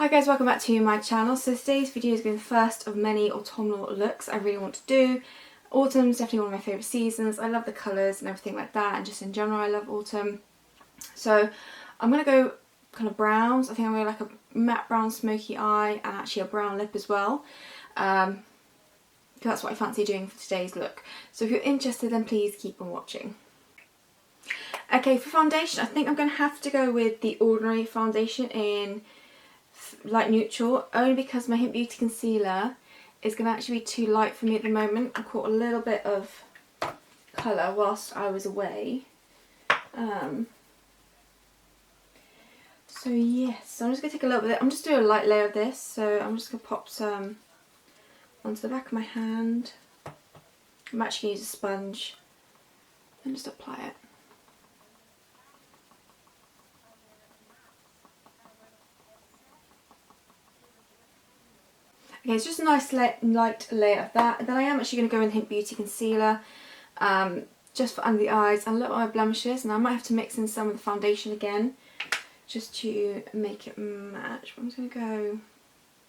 Hi guys, welcome back to my channel. So today's video is going to be the first of many autumnal looks I really want to do. Autumn is definitely one of my favourite seasons. I love the colours and everything like that, and just in general I love autumn. So I'm going to go kind of browns. I think I'm going to like a matte brown smoky eye and actually a brown lip as well. Because that's what I fancy doing for today's look. So if you're interested, then please keep on watching. Okay, for foundation I think I'm going to have to go with the Ordinary foundation in light neutral, only because my Hynt Beauty concealer is going to actually be too light for me at the moment. I caught a little bit of colour whilst I was away. So yes, so I'm just going to take a little bit, I'm just doing a light layer of this, so I'm just going to pop some onto the back of my hand. I'm actually going to use a sponge and just apply it. Okay, it's just a nice light layer of that. Then I am actually going to go in Hynt Beauty concealer, just for under the eyes and a little bit of blemishes. And I might have to mix in some of the foundation again, just to make it match. But I'm just going to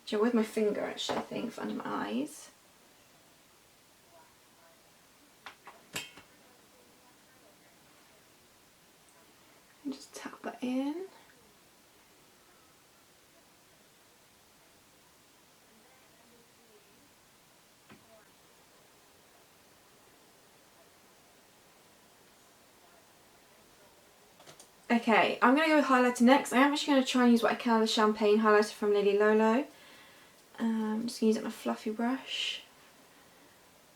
go with my finger actually, I think, for under my eyes. And just tap that in. Okay, I'm going to go with highlighter next. I am actually going to try and use what I can of the Champagne highlighter from Lolo. I'm just going to use it on a fluffy brush.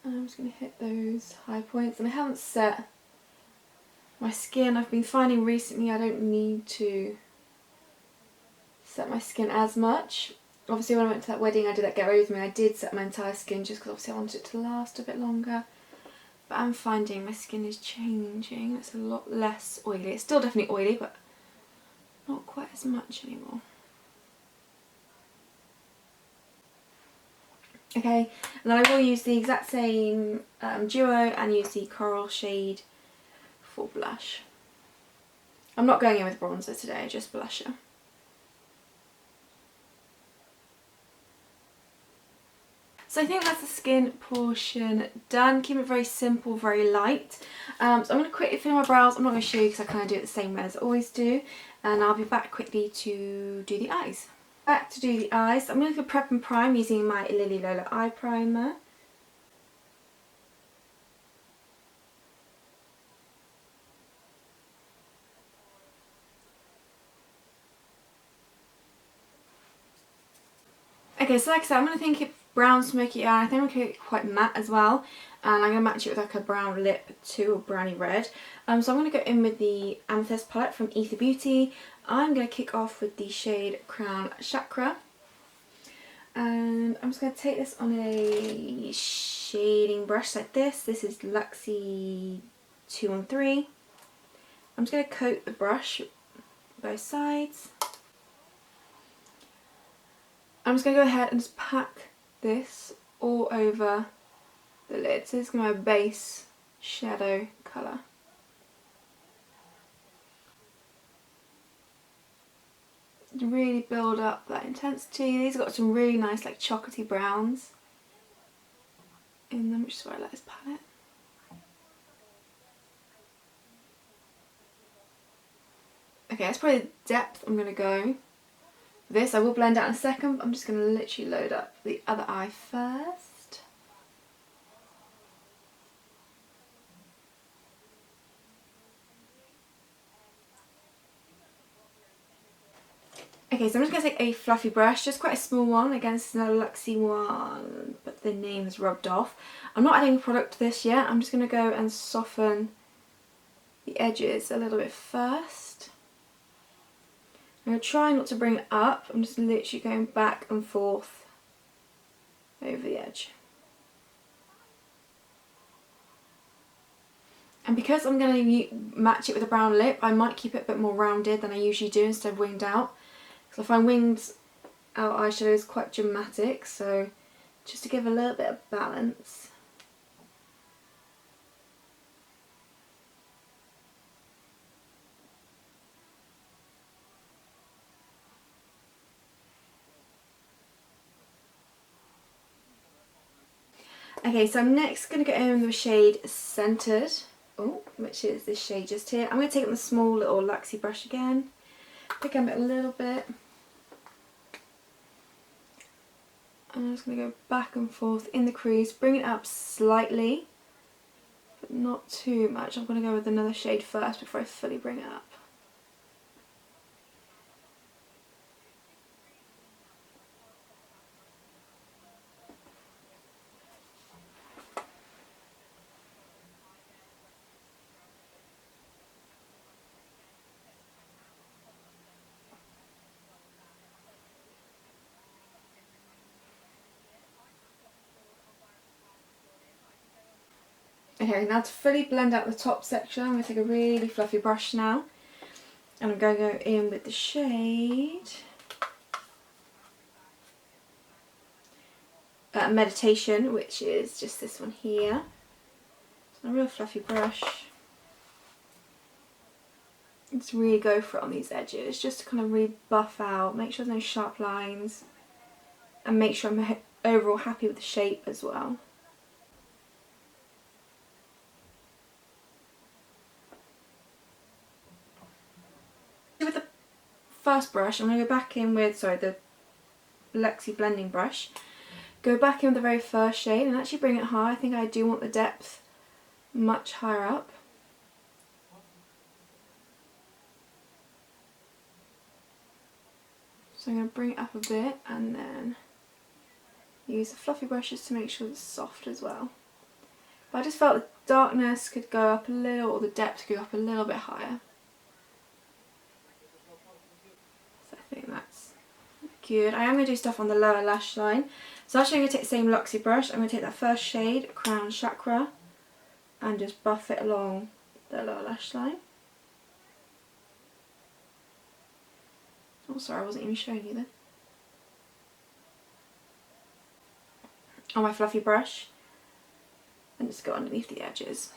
I'm just going to hit those high points. And I haven't set my skin. I've been finding recently I don't need to set my skin as much. Obviously when I went to that wedding I did that Get Ready With Me, I did set my entire skin just because obviously I wanted it to last a bit longer. But I'm finding my skin is changing. It's a lot less oily. It's still definitely oily, but not quite as much anymore. Okay, and then I will use the exact same duo and use the coral shade for blush. I'm not going in with bronzer today, just blusher. So I think that's the skin portion done. Keep it very simple, very light. So I'm going to quickly fill my brows. I'm not going to show you because I kind of do it the same way as I always do. And I'll be back quickly to do the eyes. Back to do the eyes. I'm going to prep and prime using my Ilia Lolo eye primer. Okay, so like I said, I'm going to think it brown smoky eye. I think I'm going to make it quite matte as well. And I'm going to match it with like a brown lip too, or browny red. So I'm going to go in with the Amethyst palette from Aether Beauty. I'm going to kick off with the shade Crown Chakra. And I'm just going to take this on a shading brush like this. This is Luxie 213. I'm just going to coat the brush both sides. I'm just going to go ahead and just pack this all over the lid. So this is going to be my base shadow colour. Really build up that intensity. These have got some really nice like chocolatey browns in them, which is why I like this palette. Okay, that's probably the depth I'm going to go. This I will blend out in a second, but I'm just going to literally load up the other eye first. Okay, so I'm just going to take a fluffy brush, just quite a small one. Again, this is another Luxie one, but the name is rubbed off. I'm not adding a product to this yet. I'm just going to go and soften the edges a little bit first. I'm going to try not to bring it up. I'm just literally going back and forth over the edge. And because I'm going to match it with a brown lip, I might keep it a bit more rounded than I usually do instead of winged out. Because I find winged out eyeshadow is quite dramatic, so just to give a little bit of balance. Okay, so I'm next going to go in with the shade Centered, which is this shade just here. I'm going to take up the small little luxy brush again, pick up it a little bit. I'm just going to go back and forth in the crease, bring it up slightly, but not too much. I'm going to go with another shade first before I fully bring it up. Okay, now to fully blend out the top section, I'm going to take a really fluffy brush now. And I'm going to go in with the shade Meditation, which is just this one here. It's a real fluffy brush. Just really go for it on these edges, just to kind of really buff out, make sure there's no sharp lines, and make sure I'm overall happy with the shape as well. With the first brush, I'm going to go back in with, the Luxie blending brush. Go back in with the very first shade and actually bring it high. I think I do want the depth much higher up. So I'm going to bring it up a bit and then use the fluffy brushes to make sure it's soft as well. But I just felt the darkness could go up a little, or the depth could go up a little bit higher. So I think that's good. I am going to do stuff on the lower lash line. So actually I'm going to take the same Luxie brush. I'm going to take that first shade, Crown Chakra, and just buff it along the lower lash line. Oh sorry, I wasn't even showing you then. On my fluffy brush, and just go underneath the edges.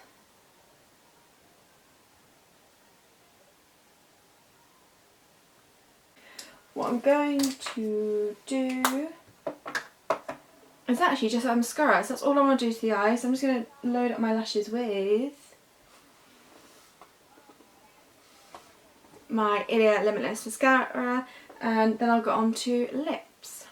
What I'm going to do is actually just add mascara, so that's all I want to do to the eyes. So I'm just going to load up my lashes with my Ilia Limitless mascara, and then I'll go on to lips.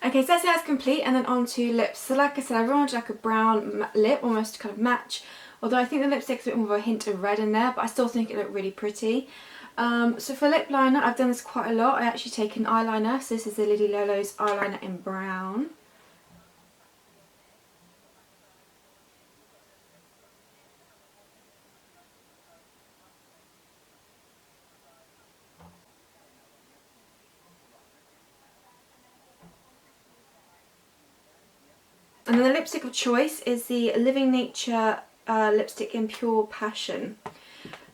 Okay, so that's complete, and then on to lips. So like I said, I really wanted like a brown lip, almost to kind of match, although I think the lipstick's a bit more of a hint of red in there, but I still think it looked really pretty. So for lip liner, I've done this quite a lot. I actually take an eyeliner, so this is the Lolo's eyeliner in brown. And then the lipstick of choice is the Living Nature lipstick in Pure Passion.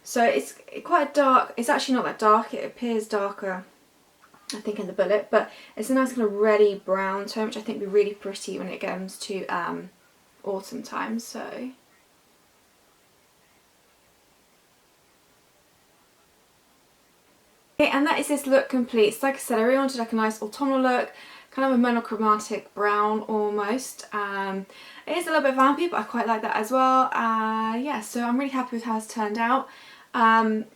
So it's quite dark. It's actually not that dark. It appears darker, I think, in the bullet, but it's a nice kind of reddy brown tone, which I think would be really pretty when it comes to autumn time. So okay, and that is this look complete. So like I said, I really wanted like a nice autumnal look, kind of a monochromatic brown almost. It is a little bit vampy, but I quite like that as well. Yeah, so I'm really happy with how it's turned out. Kind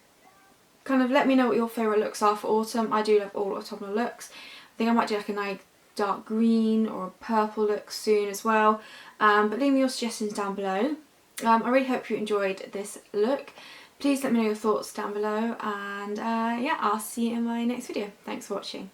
of let me know what your favourite looks are for autumn. I do love all autumnal looks. I think I might do like a nice dark green or a purple look soon as well. But leave me your suggestions down below. I really hope you enjoyed this look. Please let me know your thoughts down below, and yeah, I'll see you in my next video. Thanks for watching.